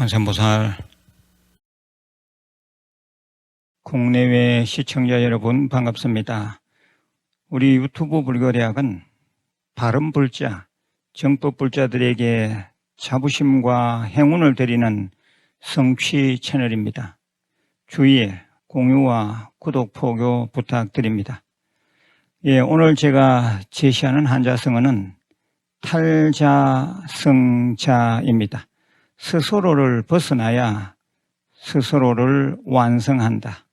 관세음보살, 국내외 시청자 여러분 반갑습니다. 우리 유튜브 불교대학은 바른불자, 정법불자들에게 자부심과 행운을 드리는 성취 채널입니다. 주위에 공유와 구독, 포교 부탁드립니다. 오늘 제가 제시하는 한자성어는 탈자성자입니다. 스스로를 벗어나야 스스로를 완성한다.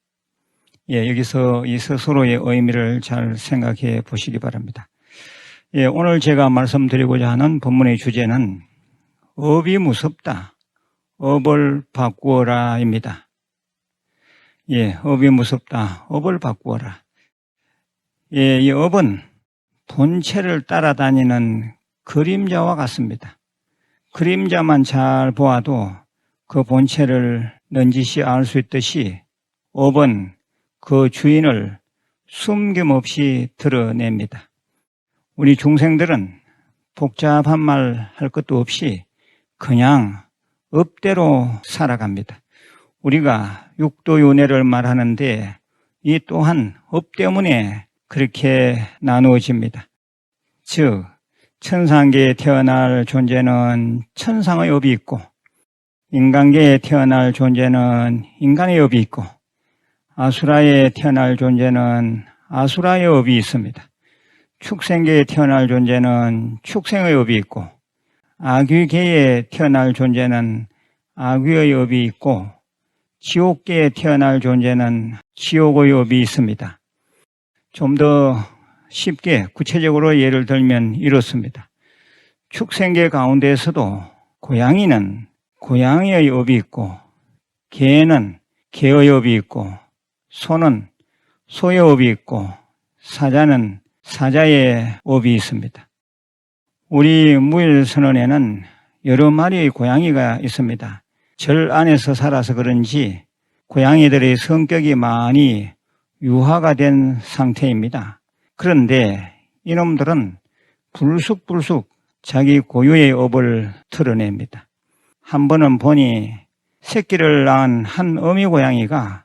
여기서 이 스스로의 의미를 잘 생각해 보시기 바랍니다. 오늘 제가 말씀드리고자 하는 본문의 주제는 업이 무섭다, 업을 바꾸어라입니다. 업이 무섭다, 업을 바꾸어라. 이 업은 본체를 따라다니는 그림자와 같습니다. 그림자만 잘 보아도 그 본체를 넌지시 알 수 있듯이 업은 그 주인을 숨김없이 드러냅니다. 우리 중생들은 복잡한 말 할 것도 없이 그냥 업대로 살아갑니다. 우리가 육도윤회를 말하는데 이 또한 업 때문에 그렇게 나누어집니다. 즉 천상계에 태어날 존재는 천상의 업이 있고, 인간계에 태어날 존재는 인간의 업이 있고, 아수라에 태어날 존재는 아수라의 업이 있습니다. 축생계에 태어날 존재는 축생의 업이 있고, 아귀계에 태어날 존재는 아귀의 업이 있고, 지옥계에 태어날 존재는 지옥의 업이 있습니다. 좀 더 쉽게 구체적으로 예를 들면 이렇습니다. 축생계 가운데에서도 고양이는 고양이의 업이 있고, 개는 개의 업이 있고, 소는 소의 업이 있고, 사자는 사자의 업이 있습니다. 우리 무일선언에는 여러 마리의 고양이가 있습니다. 절 안에서 살아서 그런지 고양이들의 성격이 많이 유화가 된 상태입니다. 그런데 이놈들은 불쑥불쑥 자기 고유의 업을 드러냅니다. 한 번은 보니 새끼를 낳은 한 어미 고양이가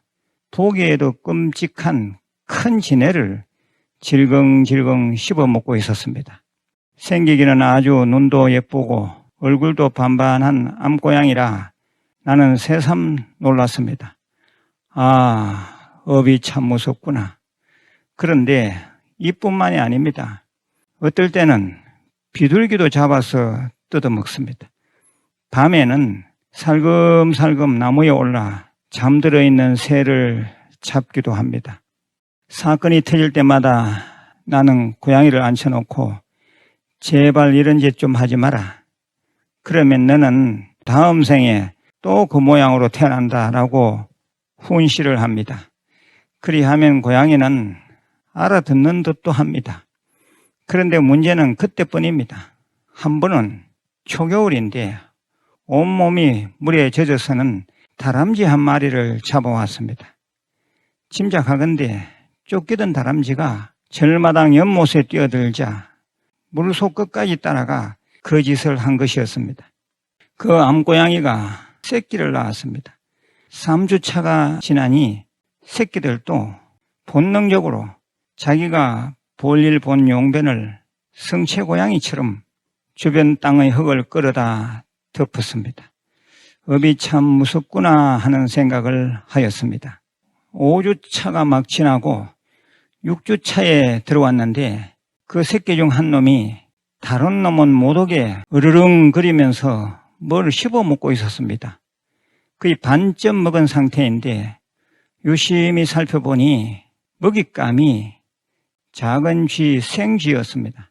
보기에도 끔찍한 큰 지네를 질겅질겅 씹어먹고 있었습니다. 생기기는 아주 눈도 예쁘고 얼굴도 반반한 암고양이라 나는 새삼 놀랐습니다. 업이 참 무섭구나. 그런데 이뿐만이 아닙니다. 어떨 때는 비둘기도 잡아서 뜯어먹습니다. 밤에는 살금살금 나무에 올라 잠들어 있는 새를 잡기도 합니다. 사건이 터질 때마다 나는 고양이를 앉혀놓고 제발 이런 짓 좀 하지 마라. 그러면 너는 다음 생에 또 그 모양으로 태어난다라고 훈시를 합니다. 그리하면 고양이는 알아듣는 듯도 합니다. 그런데 문제는 그때뿐입니다. 한 번은 초겨울인데 온몸이 물에 젖어서는 다람쥐 한 마리를 잡아왔습니다. 짐작하건대 쫓기던 다람쥐가 절마당 연못에 뛰어들자 물속 끝까지 따라가 그 짓을 한 것이었습니다. 그 암고양이가 새끼를 낳았습니다. 3주차가 지나니 새끼들도 본능적으로 자기가 볼일 본 용변을 성체고양이처럼 주변 땅의 흙을 끌어다 덮었습니다. 업이 참 무섭구나 하는 생각을 하였습니다. 5주차가 막 지나고 6주차에 들어왔는데 그 새끼 중 한 놈이 다른 놈은 못 오게 으르릉거리면서 뭘 씹어먹고 있었습니다. 거의 반쯤 먹은 상태인데 유심히 살펴보니 먹잇감이 작은 쥐, 생쥐였습니다.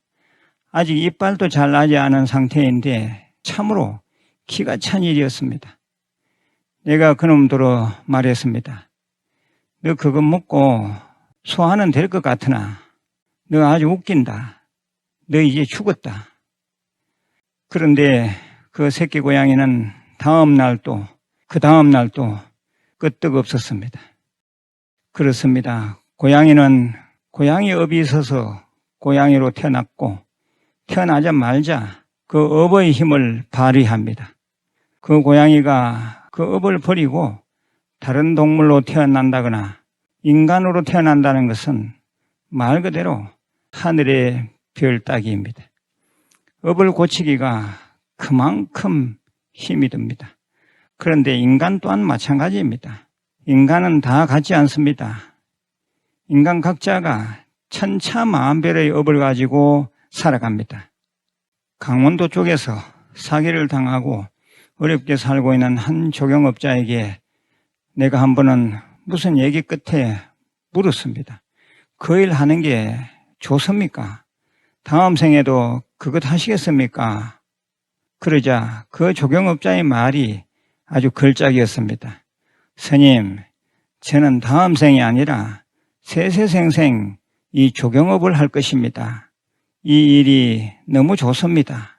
아직 이빨도 잘 나지 않은 상태인데 참으로 기가 찬 일이었습니다. 내가 그놈들로 말했습니다. 너 그거 먹고 소화는 될 것 같으나 너 아주 웃긴다. 너 이제 죽었다. 그런데 그 새끼 고양이는 다음 날도 그 다음 날도 끄떡없었습니다. 그렇습니다. 고양이는 고양이 업이 있어서 고양이로 태어났고 태어나자마자 그 업의 힘을 발휘합니다. 그 고양이가 그 업을 버리고 다른 동물로 태어난다거나 인간으로 태어난다는 것은 말 그대로 하늘의 별 따기입니다. 업을 고치기가 그만큼 힘이 듭니다. 그런데 인간 또한 마찬가지입니다. 인간은 다 같지 않습니다. 인간 각자가 천차만별의 업을 가지고 살아갑니다. 강원도 쪽에서 사기를 당하고 어렵게 살고 있는 한 조경업자에게 내가 한 번은 무슨 얘기 끝에 물었습니다. 그 일 하는 게 좋습니까? 다음 생에도 그것 하시겠습니까? 그러자 그 조경업자의 말이 아주 걸작이었습니다. 스님, 저는 다음 생이 아니라 세세생생 이 조경업을 할 것입니다. 이 일이 너무 좋습니다.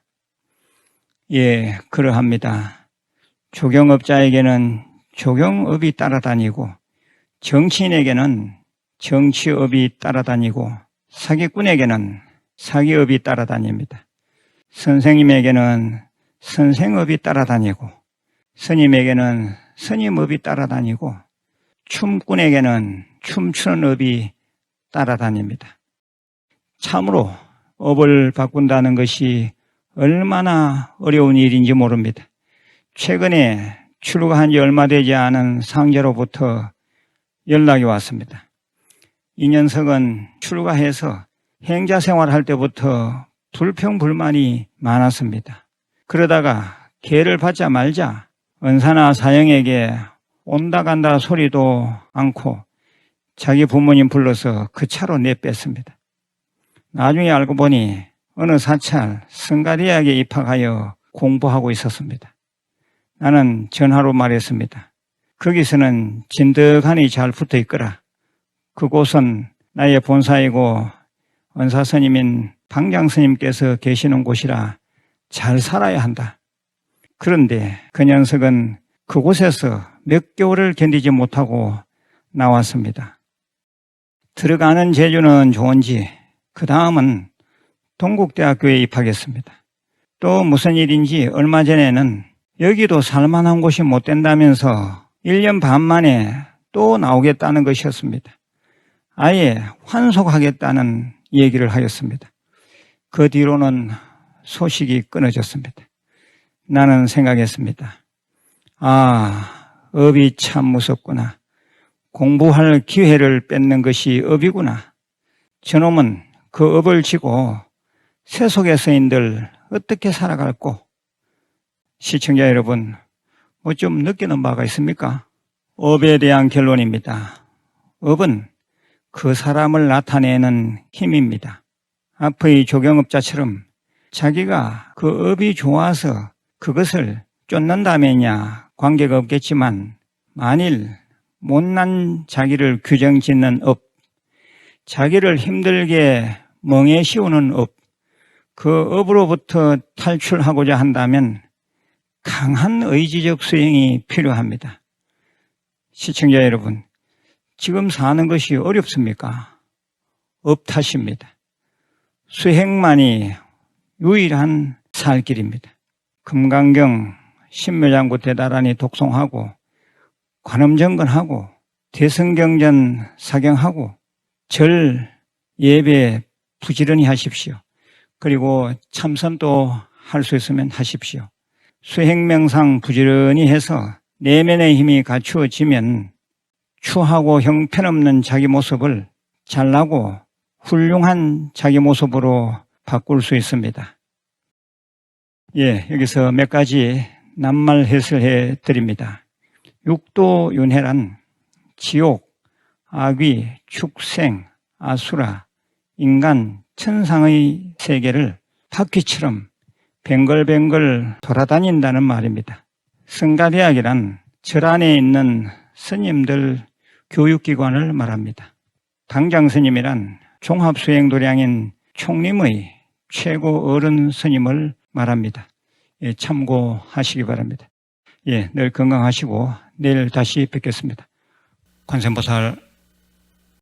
예, 그러합니다. 조경업자에게는 조경업이 따라다니고 정치인에게는 정치업이 따라다니고 사기꾼에게는 사기업이 따라다닙니다. 선생님에게는 선생업이 따라다니고 스님에게는 스님업이 따라다니고 춤꾼에게는 춤추는 업이 따라다닙니다. 참으로 업을 바꾼다는 것이 얼마나 어려운 일인지 모릅니다. 최근에 출가한 지 얼마 되지 않은 상제로부터 연락이 왔습니다. 이 녀석은 출가해서 행자 생활할 때부터 불평불만이 많았습니다. 그러다가 계를 받자 말자 은사나 사형에게 온다 간다 소리도 않고 자기 부모님 불러서 그 차로 내뺐습니다. 나중에 알고 보니 어느 사찰 성가대학에 입학하여 공부하고 있었습니다. 나는 전화로 말했습니다. 거기서는 진득하니 잘 붙어 있거라. 그곳은 나의 본사이고 은사스님인 방장스님께서 계시는 곳이라 잘 살아야 한다. 그런데 그 녀석은 그곳에서 몇 개월을 견디지 못하고 나왔습니다. 들어가는 재주는 좋은지 그 다음은 동국대학교에 입학했습니다. 또 무슨 일인지 얼마 전에는 여기도 살만한 곳이 못 된다면서 1년 반 만에 또 나오겠다는 것이었습니다. 아예 환속하겠다는 얘기를 하였습니다. 그 뒤로는 소식이 끊어졌습니다. 나는 생각했습니다. 아, 업이 참 무섭구나. 공부할 기회를 뺏는 것이 업이구나. 저놈은 그 업을 지고 세속에서인들 어떻게 살아갈꼬? 시청자 여러분, 뭐 좀 느끼는 바가 있습니까? 업에 대한 결론입니다. 업은 그 사람을 나타내는 힘입니다. 앞의 조경업자처럼 자기가 그 업이 좋아서 그것을 쫓는다면야 관계가 없겠지만 만일 못난 자기를 규정짓는 업, 자기를 힘들게 멍에 씌우는 업, 그 업으로부터 탈출하고자 한다면 강한 의지적 수행이 필요합니다. 시청자 여러분, 지금 사는 것이 어렵습니까? 업 탓입니다. 수행만이 유일한 살 길입니다. 금강경 신묘장구 대다란이 독송하고 관음정건하고 대성경전 사경하고 절 예배 부지런히 하십시오. 그리고 참선도 할 수 있으면 하십시오. 수행명상 부지런히 해서 내면의 힘이 갖추어지면 추하고 형편없는 자기 모습을 잘나고 훌륭한 자기 모습으로 바꿀 수 있습니다. 예, 여기서 몇 가지 낱말 해설해 드립니다. 육도윤회란 지옥, 악귀, 축생, 아수라, 인간, 천상의 세계를 바퀴처럼 뱅글뱅글 돌아다닌다는 말입니다. 성가대학이란 절 안에 있는 스님들 교육기관을 말합니다. 당장스님이란 종합수행도량인 총림의 최고 어른 스님을 말합니다. 예, 참고하시기 바랍니다. 예, 늘 건강하시고 내일 다시 뵙겠습니다. 관세음보살